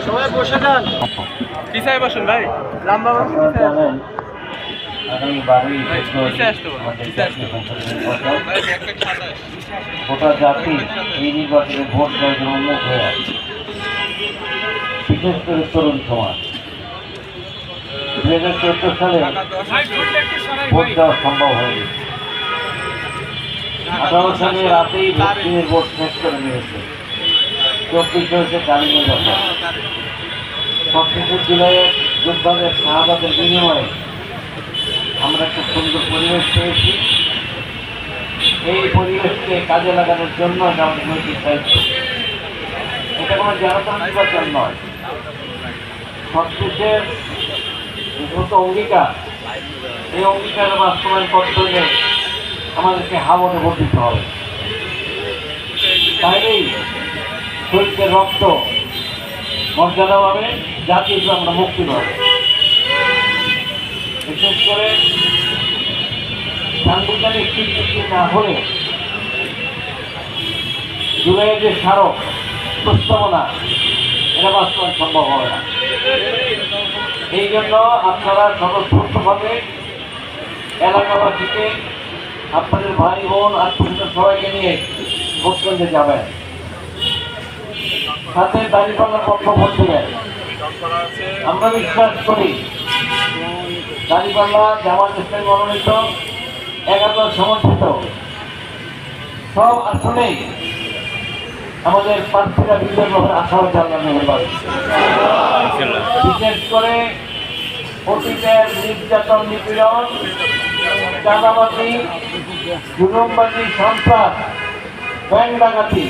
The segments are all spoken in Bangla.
সবাই বসে যান, পিছায় বসুন ভাই, লম্বা জানেন আগামী 12ই গোটা জাতি এই নির্বাচনে ভোট দেওয়ার জন্য উন্মুখ হয়ে আছে, বিশেষ করে তরুণ সমাজ। 2014 সালে ভোট দেওয়া সম্ভব হয়নি। 18 সালে রাতেই ভোটের ভোট শেষ করে নিয়েছে। 24 হয়েছে জামিনের ব্যাপার। সবকিছু জুলাই যোদ্ধাদের শাহাদাতের বিনিময়ে আমরা একটা সুন্দর পরিবেশ পেয়েছি। এই পরিবেশকে কাজে লাগানোর জন্য আমাদের নৈতিক দায়িত্ব। এটা কোনো জনতান্ত্রিক নির্বাচন নয়, সবকিছুর যত অঙ্গীকার, এই অঙ্গীকারের বাস্তবায়ন করতে হলে আমাদেরকে হাওয়াতে ভোট দিতে হবে। তাইলেই শরীরের রক্ত মর্যাদা পাবে, জাতির আমরা মুক্তি পাবে। বিশেষ করে সাংবিধানিক স্বীকৃতি না হলে জুলাইয়ের যে স্মারক প্রস্তাবনা, এটা বাস্তবায়ন সম্ভব হবে না। এই জন্য আপনারা স্বতঃস্ফূর্তভাবে এলাকাবাসীকে, আপনাদের ভাই বোন আত্মীয় সবাইকে নিয়ে ভোট কেন্দ্রে যাবেন, সাথে দাঁড়িপাল্লার পক্ষ ভোট দেবেন। আমরা বিশ্বাস করি দাঁড়িপাল্লা জামাত ইসলামী মনোনীত 11 সমর্থিত সব আসনেই আমাদের প্রার্থীরা বিজয় গ্রহণের আশা হচ্ছে আল্লাহ মেহেরবানি। বিশেষ করে অতীতের নির্যাতন, নিপীড়ন, চাঁদাবাজি, জুলুমবাজি, সন্ত্রাস, ব্যাংক ডাকাতি,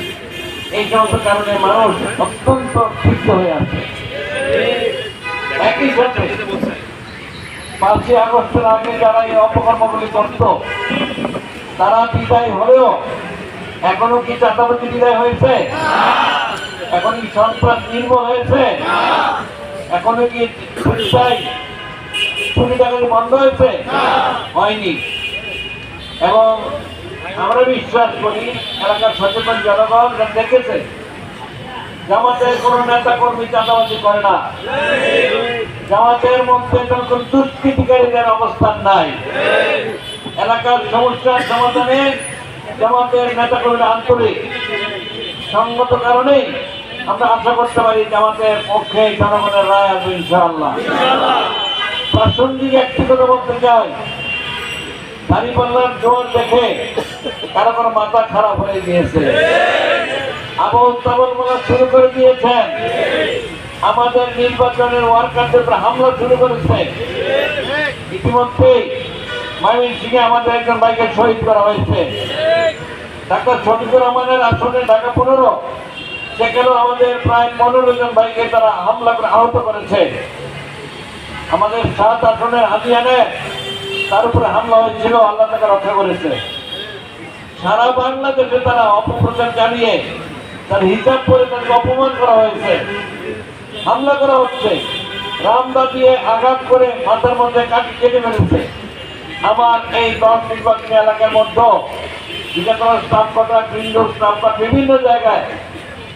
এই সমস্ত কারণে মানুষ অত্যন্ত ক্ষিপ্ত হয়ে আছে। একই সাথে 5ই আগস্টের আগে যারা এই অপকর্মগুলি করত তারা বিদায় হলেও এখনো কি চাঁদাবাজি বিদায় হয়েছে? এখন কি সন্ত্রাস নির্মূল হয়েছে? এখনো কি চুরি ডাকাতি বন্ধ হয়েছে? হয়নি। এবং আমরা বিশ্বাস করি এলাকার সচেতন জনগণ দেখেছে জামাতের কোন নেতা কর্মী চাঁদাবাজি করে না, জামাতের মধ্যে কোন দুষ্কৃতিকারীদের অবস্থান নাই। এলাকার সমস্যার সমাধানে জামাতের নেতা কর্মীরা আন্তরিক, সঙ্গত কারণেই আমরা আশা করতে পারি জামাতের পক্ষে জনগণের রায় আসবে ইনশাআল্লাহ। প্রাসঙ্গিক একটি কথা বলতে চাই, দাঁড়িপাল্লার জোর দেখে কারো কারো মাথা খারাপ হয়ে গিয়েছে, আবল তাবল বলা শুরু করে দিয়েছেন, আমাদের নির্বাচনের ওয়ার্কারদের উপর হামলা শুরু করেছে। ইতিমধ্যেই ময়মনসিংহে আমাদের একজন ভাইকে শহীদ করা হয়েছে। ডাক্তার শফিকুর রহমানের আসনে ঢাকা 15, সেখানেও আমাদের প্রায় 15 জন ভাইকে তারা হামলা করে আহত করেছে। আমাদের 7 আসনের হাতিয়ানে তার উপরে হামলা হয়েছিল, আল্লাহ তাকে রক্ষা করেছে। সারা বাংলাদেশে তারা অপপ্রচার চালিয়ে তার হিসাব করে তাকে অপমান করা হয়েছে, হামলা করা হচ্ছে, রামদা দিয়ে আঘাত করে মাথার মধ্যে কাটি কেটে ফেলেছে। আমার এই 10 নির্বাচনী এলাকার মধ্যে বিভিন্ন জায়গায়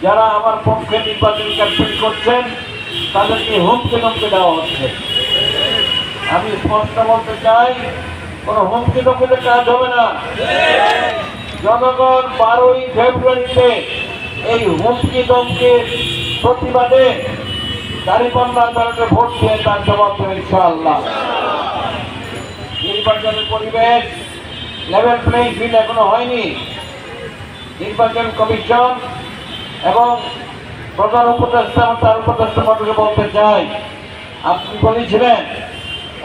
যারা আমার পক্ষে নির্বাচনী ক্যাম্পেইন করছেন তাদেরকে হুমকি ধমকি দেওয়া হচ্ছে। আমি স্পষ্ট বলতে চাই, কোন হুমকি ধমকিতে কাজ হবে না। জনগণ 12ই ফেব্রুয়ারিতে এই হুমকি ধমকির প্রতিবাদে দাঁড়িপাল্লার ব্যালটে ভোট দিয়ে তার জবাব দেবে ইনশাআল্লাহ। নির্বাচনের পরিবেশ, লেভেল প্লেইং ফিল্ড এখনো হয়নি। নির্বাচন কমিশন এবং প্রধান উপদেষ্টা এবং তার উপদেষ্টা মন্ডলীকে বলতে চাই, আপনি বলেছিলেন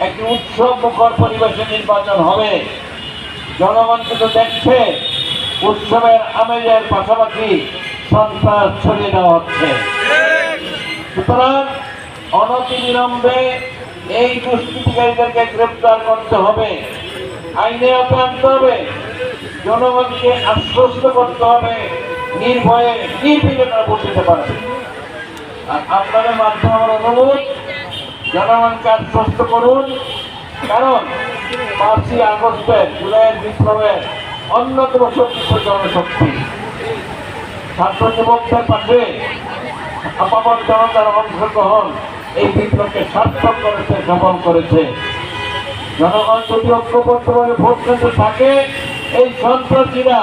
একটি উৎসব মুখর পরিবেশে নির্বাচন হবে। জনগণ কিন্তু দেখছে উৎসবের আমেজের পাশাপাশি সন্ত্রাস ছড়িয়ে দেওয়া হচ্ছে। সুতরাং অনতিবিলম্বে এই দুষ্কৃতিকারীদেরকে গ্রেপ্তার করতে হবে, আইনে আওতায় আনতে হবে, জনগণকে আশ্বস্ত করতে হবে নির্ভয়ে নির্বিঘ্নে তারা ভোট দিতে পারবে। আর আপনাদের মাধ্যমে আমার অনুরোধ, জনগণকে আশ্বস্ত করুন কারণ 5ই আগস্টের জুলাইয়ের বিপ্লবের অন্যতম শক্তি জনশক্তি ছাত্র যুবকদের পাশে আপামর জনতার অংশগ্রহণ এই বিপ্লবকে সার্থক করেছে, সফল করেছে। জনগণ যদি ঐক্যবদ্ধভাবে ভোট কেন্দ্রে থাকে, এই সন্ত্রাসীরা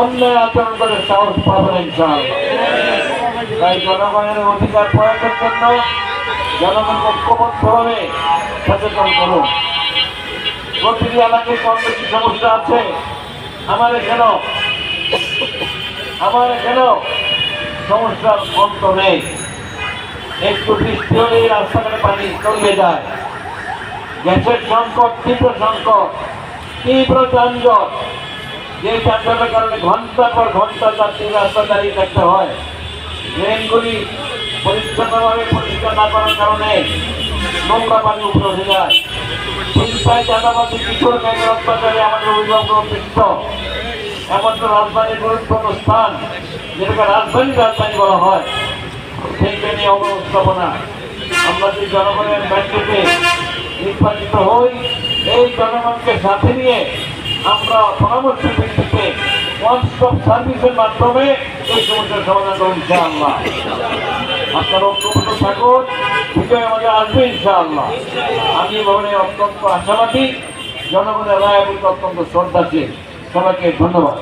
অন্যায় আচরণ করে সাহস পাবে না ইনশাআল্লাহ। তাই জনগণের অধিকার প্রয়োগের জন্য জনগণ ঐক্যবদ্ধভাবে সচেতন করুন। প্রতিটি এলাকায় কম বেশি সমস্যা আছে। আমার এখানেও সমস্যার অন্ত নেই। একটু বৃষ্টি হলেই রাস্তাঘাটে পানি তলিয়ে যায়। গ্যাসের সংকট, তীব্র সংকট, তীব্র যানজট। যে যানজটের কারণে ঘন্টার পর ঘন্টা যাত্রী রাস্তা দাঁড়িয়ে থাকতে হয়। ড্রেনগুলি পরিচ্ছন্নভাবে পরিষ্কার না করার কারণে নোংরা পানি উপরে উঠে যায়। চিন্তায় চাঁদাবাদী কিশোর গ্যাংয়ের অত্যাচারে আমাদের অভিভাবক অতিষ্ঠ। একমাত্র রাজধানীর গুরুত্বপূর্ণ স্থান, যেটাকে রাজধানী বলা হয়, সেইখানে অবস্থাপনা। আমরা যদি জনগণের ম্যান্ডেটে নির্বাচিত হই, এই জনগণকে সাথে নিয়ে আমরা পরামর্শ ভিত্তিতে ওয়ান স্টপ সার্ভিসের মাধ্যমে এই সমস্যার সমাধান করব ইনশাআল্লাহ। আপনারা ঐক্যবদ্ধ থাকুন, বিজয় আমাদের আসবে ইনশাআল্লাহ। আমি ভবনে অত্যন্ত আশাবাদী, জনগণের রায় অত্যন্ত শ্রদ্ধাশীল। সবাইকে ধন্যবাদ।